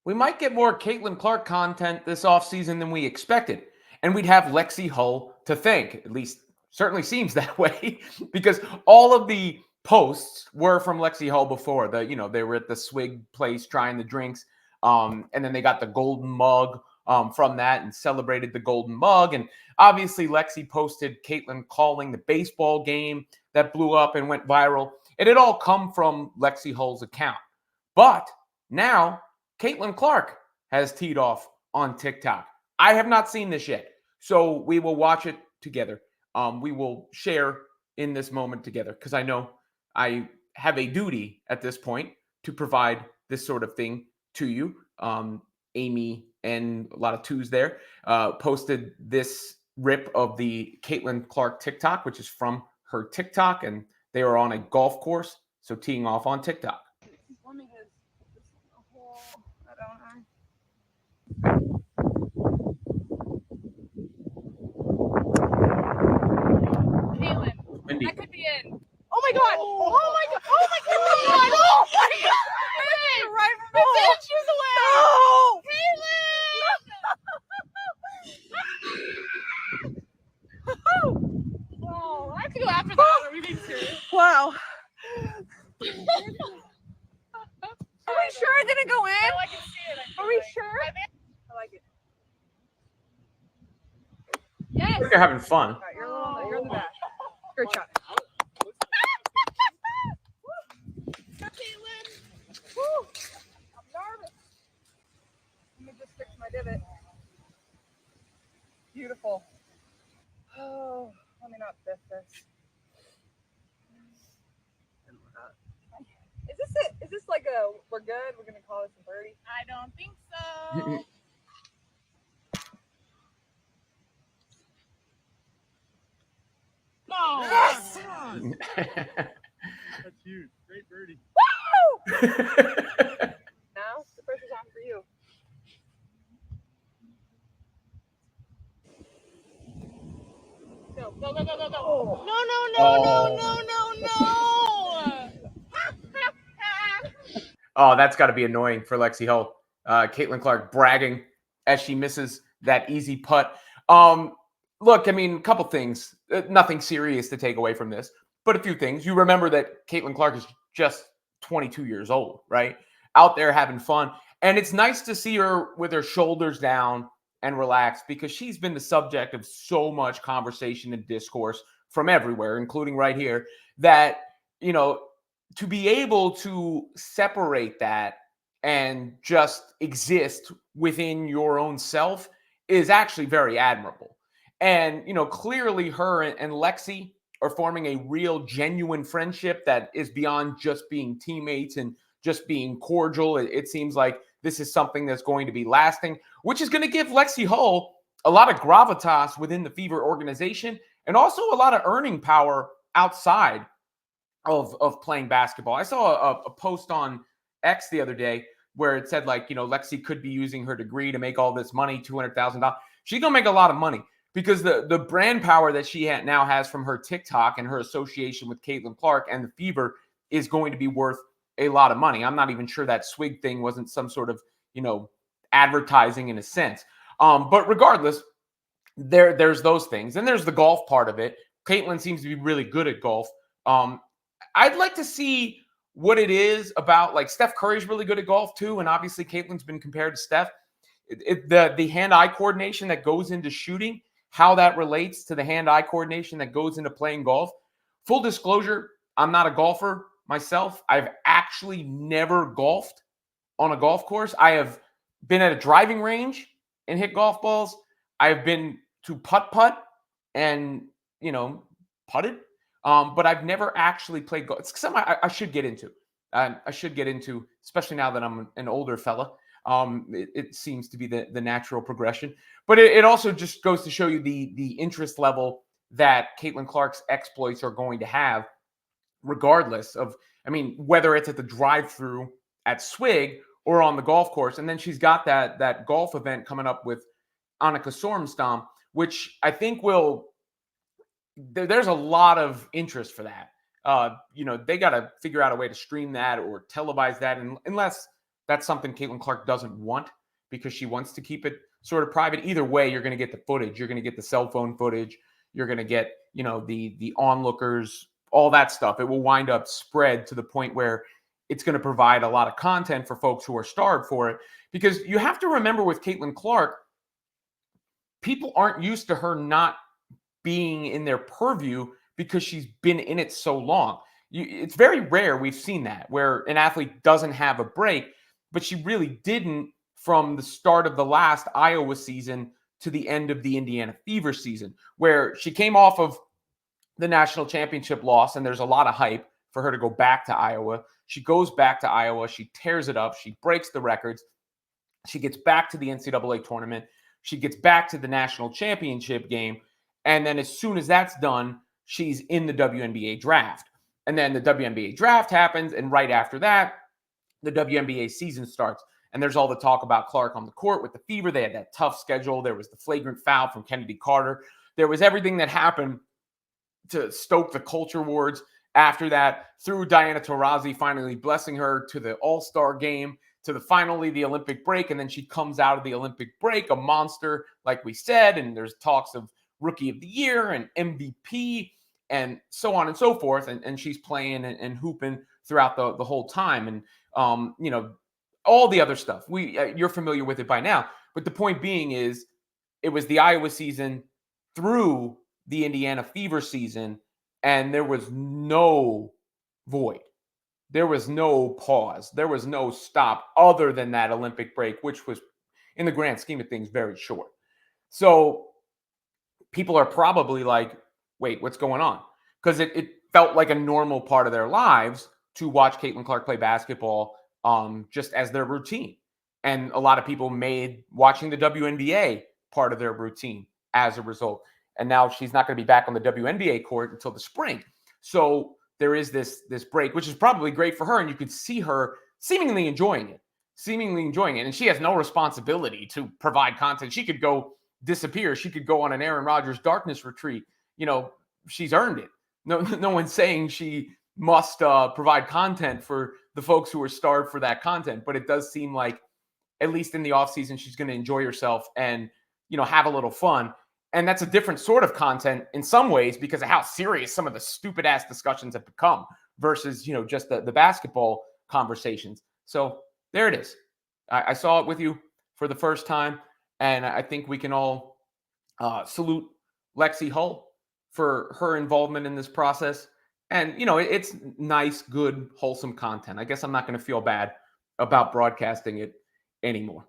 we might get more Caitlin Clark content this offseason than we expected. And we'd have Lexi Hull to thank. At least certainly seems that way because all of the posts were from Lexi Hull before. They were at the swig place trying the drinks. And then they got the golden mug from that and celebrated the golden mug. And obviously Lexi posted Caitlin calling the baseball game that blew up and went viral. It had all come from Lexi Hull's account. But now Caitlin Clark has teed off on TikTok. I have not seen this yet, so we will watch it together. We will share in this moment together because I know I have a duty at this point to provide this sort of thing to you. Amy and a lot of twos there posted this rip of the Caitlin Clark TikTok, which is from her TikTok, and they are on a golf course, so teeing off on TikTok. Let me just put this in the hole. I don't know. Caitlin, Windy. that could be in. Oh my god! Oh my god! Oh my god! Oh my god! Right from the hole. She was away. No! Caitlin! Wow! I have to go after that. Are we being serious? Wow! Are we sure it didn't go in? No, I can see it. Are we sure? I like it. Yes. You're having fun. All right, you're in the back. Great shot. Go, Caitlin. Woo. I'm nervous. Let me just fix my divot. Beautiful. Oh, let me not biff this. Is this it? Is this like we're good? We're gonna call this a birdie? I don't think so. No. Yes. That's huge. Great birdie. Woo! Now the pressure's on for you. Go, go, go, go, go, go. Oh. No. Oh, that's got to be annoying for Lexi Hull. Caitlin Clark bragging as she misses that easy putt. Look, I mean, a couple things. Nothing serious to take away from this, but a few things. You remember that Caitlin Clark is just 22 years old, right? Out there having fun. And it's nice to see her with her shoulders down and relaxed because she's been the subject of so much conversation and discourse from everywhere, including right here, that, to be able to separate that and just exist within your own self is actually very admirable. And, clearly her and Lexi are forming a real, genuine friendship that is beyond just being teammates and just being cordial. It seems like this is something that's going to be lasting, which is going to give Lexi Hull a lot of gravitas within the Fever organization and also a lot of earning power outside of playing basketball. I saw a post on X the other day where it said, Lexi could be using her degree to make all this money, $200,000. She's going to make a lot of money because the brand power that she now has from her TikTok and her association with Caitlin Clark and the Fever is going to be worth a lot of money. I'm not even sure that swig thing wasn't some sort of, advertising in a sense. But regardless, there's those things. And there's the golf part of it. Caitlin seems to be really good at golf. I'd like to see what it is about, Steph Curry's really good at golf too. And obviously Caitlin's been compared to Steph. The hand-eye coordination that goes into shooting, how that relates to the hand-eye coordination that goes into playing golf. Full disclosure, I'm not a golfer myself. I've actually never golfed on a golf course. I have been at a driving range and hit golf balls. I've been to putt and, putted. But I've never actually played golf. It's something I should get into. I should get into, especially now that I'm an older fella. It seems to be the natural progression. But it also just goes to show you the interest level that Caitlin Clark's exploits are going to have, regardless of, whether it's at the drive-through at Swig or on the golf course. And then she's got that golf event coming up with Annika Sorenstam, which I think there's a lot of interest for that. They got to figure out a way to stream that or televise that, and unless That's something Caitlin Clark doesn't want because she wants to keep it sort of private. Either way, you're going to get the footage. You're going to get the cell phone footage. You're going to get, the onlookers, all that stuff. It will wind up spread to the point where it's going to provide a lot of content for folks who are starved for it. Because you have to remember with Caitlin Clark, people aren't used to her not being in their purview because she's been in it so long. It's very rare we've seen that where an athlete doesn't have a break, but she really didn't from the start of the last Iowa season to the end of the Indiana Fever season, where she came off of the national championship loss, and there's a lot of hype for her to go back to Iowa. She goes back to Iowa. She tears it up. She breaks the records. She gets back to the NCAA tournament. She gets back to the national championship game. And then as soon as that's done, she's in the WNBA draft. And then the WNBA draft happens. And right after that, the WNBA season starts. And there's all the talk about Clark on the court with the Fever. They had that tough schedule. There was the flagrant foul from Kennedy Carter. There was everything that happened to stoke the culture wars after that, through Diana Taurasi finally blessing her to the All-Star game, to finally the Olympic break. And then she comes out of the Olympic break, a monster, like we said. And there's talks of Rookie of the Year and MVP and so on and so forth. And she's playing and hooping throughout the whole time. And, all the other stuff. You're familiar with it by now. But the point being is, it was the Iowa season through the Indiana Fever season, and there was no void. There was no pause. There was no stop other than that Olympic break, which was, in the grand scheme of things, very short. So people are probably like, wait, what's going on? Because it felt like a normal part of their lives to watch Caitlin Clark play basketball just as their routine. And a lot of people made watching the WNBA part of their routine as a result. And now she's not going to be back on the WNBA court until the spring. So there is this break, which is probably great for her. And you could see her seemingly enjoying it. And she has no responsibility to provide content. She could go disappear. She could go on an Aaron Rodgers darkness retreat. She's earned it. No one's saying she must provide content for the folks who are starved for that content. But it does seem like, at least in the offseason, she's going to enjoy herself and, have a little fun. And that's a different sort of content in some ways because of how serious some of the stupid ass discussions have become versus, just the basketball conversations. So there it is. I saw it with you for the first time. And I think we can all salute Lexi Hull for her involvement in this process. And, it's nice, good, wholesome content. I guess I'm not going to feel bad about broadcasting it anymore.